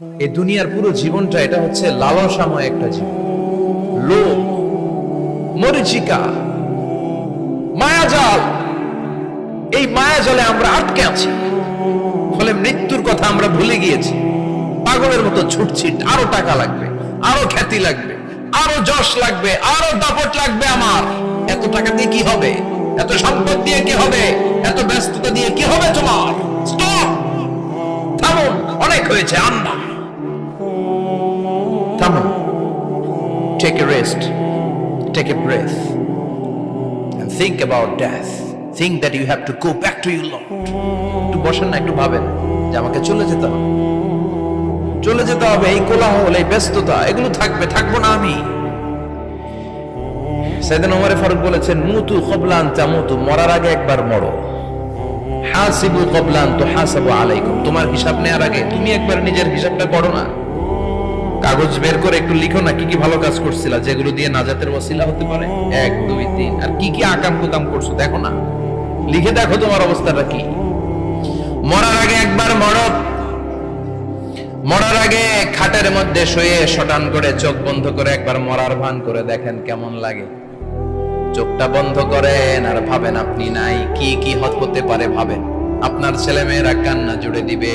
এই দুনিয়ার পুরো জীবনটা এটা হচ্ছে লালসাময় একটা জীবন, লোভ, মরিচিকা, মায়াজাল। এই মায়াজালে আমরা আটকে আছি, ফলে মৃত্যুর কথা আমরা ভুলে গিয়েছি। পাগলের মতো ছুটছি, আরো টাকা লাগবে, আরো খ্যাতি লাগবে, আরো যশ লাগবে, আরো দাপট লাগবে। আমার এত টাকা দিয়ে কি হবে? এত সম্পদ দিয়ে কি হবে? এত ব্যস্ততা দিয়ে কি হবে? তোমার স্টপ, থামুন, অনেক হয়েছে। আন্না, থামুন, take a rest, take a breath and think about death. Think that you have to go back to your Lord. একটু বসেন না, একটু ভাবেন যে আমাকে চলে যেতে হবে, চলে যেতে হবে। এই কোলাহল, এই ব্যস্ততা, এগুলো থাকবে, থাকবো না আমি। সাইয়েদনা ওমর ফারুক বলেছেন, মুতু ক্বাবলা আন তামুতু, মরার আগে একবার মরো। হাসিবু ক্বাবলা আন তুহাসাবু আলাইকুম, তোমার হিসাব নেওয়ার আগে তুমি একবার নিজের হিসাবটা করো না। কাগজ বের করে একটু লিখো না কি কি ভালো কাজ করছিলা, যেগুলো দিয়ে নাজাতের ওসিলা হতে পারে। 1 2 3, আর কি কি আকাম কুকাম করছো দেখো না, লিখে দেখো তোমার অবস্থাটা কি। মরার আগে একবার মরো। মরার আগে খাটের মধ্যে শুয়ে শটান করে চোখ বন্ধ করে একবার মরার ভান করে দেখেন কেমন লাগে। চোখটা বন্ধ করেন আর ভাবেন আপনি নাই, কি কি হতে পারে ভাবেন। আপনার ছেলে মেয়েরা কান্না জুড়ে দিবে,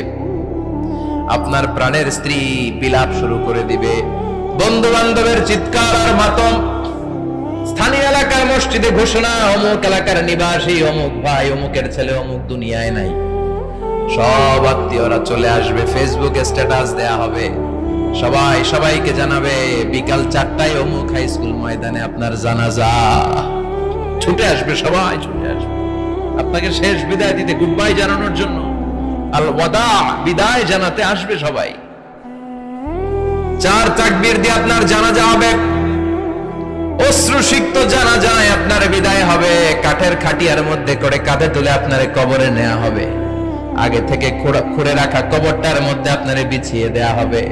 আপনার প্রাণের স্ত্রী বিলাপ শুরু করে দিবে, বন্ধু বান্ধবের চিৎকার আর মাতম, স্থানীয় এলাকার মসজিদে ঘোষণা, অমুক এলাকার নিবাসী অমুক ভাই, অমুকের ছেলে অমুক দুনিয়ায় নাই। সব আত্মীয়রা চলে আসবে, ফেসবুকে স্ট্যাটাস দেয়া হবে, সবাই সবাইকে জানাবে বিকাল 4টায় অমুক হাই স্কুল ময়দানে আপনার জানাজা। ছুটে আসবে, সবাই ছুটে আসবে আপনাকে শেষ বিদায় দিতে, গুড বাই জানানোর জন্য, আল ওয়াদা, বিদায় জানাতে আসবে সবাই। 4 তাকবীর দিয়ে আপনার জানাজা হবে, অশ্রুসিক্ত জানাজায় আপনার বিদায় হবে। কাঠের খাটিয়ার মধ্যে করে কাঁধে তুলে আপনার কবরে নেওয়া হবে। আগে থেকে খুঁড়ে রাখা কবরটার মধ্যে আপনারে বিছিয়ে দেয়া হবে।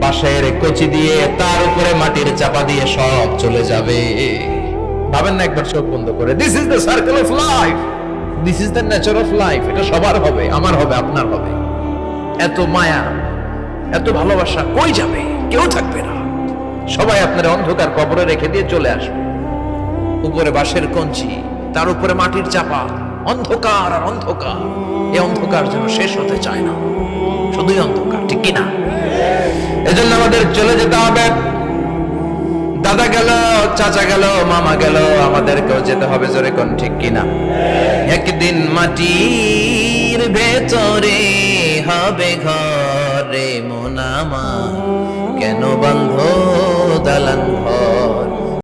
বাঁশের কচি দিয়ে তার উপরে মাটির চাপা দিয়ে সব চলে যাবে। ভাবেন না একবার চোখ বন্ধ করে, this is the circle of life, this is the nature of life. এটা সবার হবে, আমার হবে, আপনার হবে। এত মায়া, এত ভালোবাসা কই যাবে? কেউ থাকবে না, সবাই আপনার অন্ধকার কবরে রেখে দিয়ে চলে আসবে। উপরে বাঁশের কঞ্চি, তার উপরে মাটির চাপা, অন্ধকার আর অন্ধকার। এই অন্ধকার যেন শেষ হতে চায় না, শুধুই অন্ধকার, ঠিক কিনা? এজন্য আমাদের চলে যেতে হবে। দাদা গেল, চাচা গেল, মামা গেল, আমাদেরকেও যেতে হবে, জোরে কোন ঠিক কিনা? একদিন মাটির ভেতরে হবে ঘরে মন আমার, কেন বন্ধ দালান ঘর।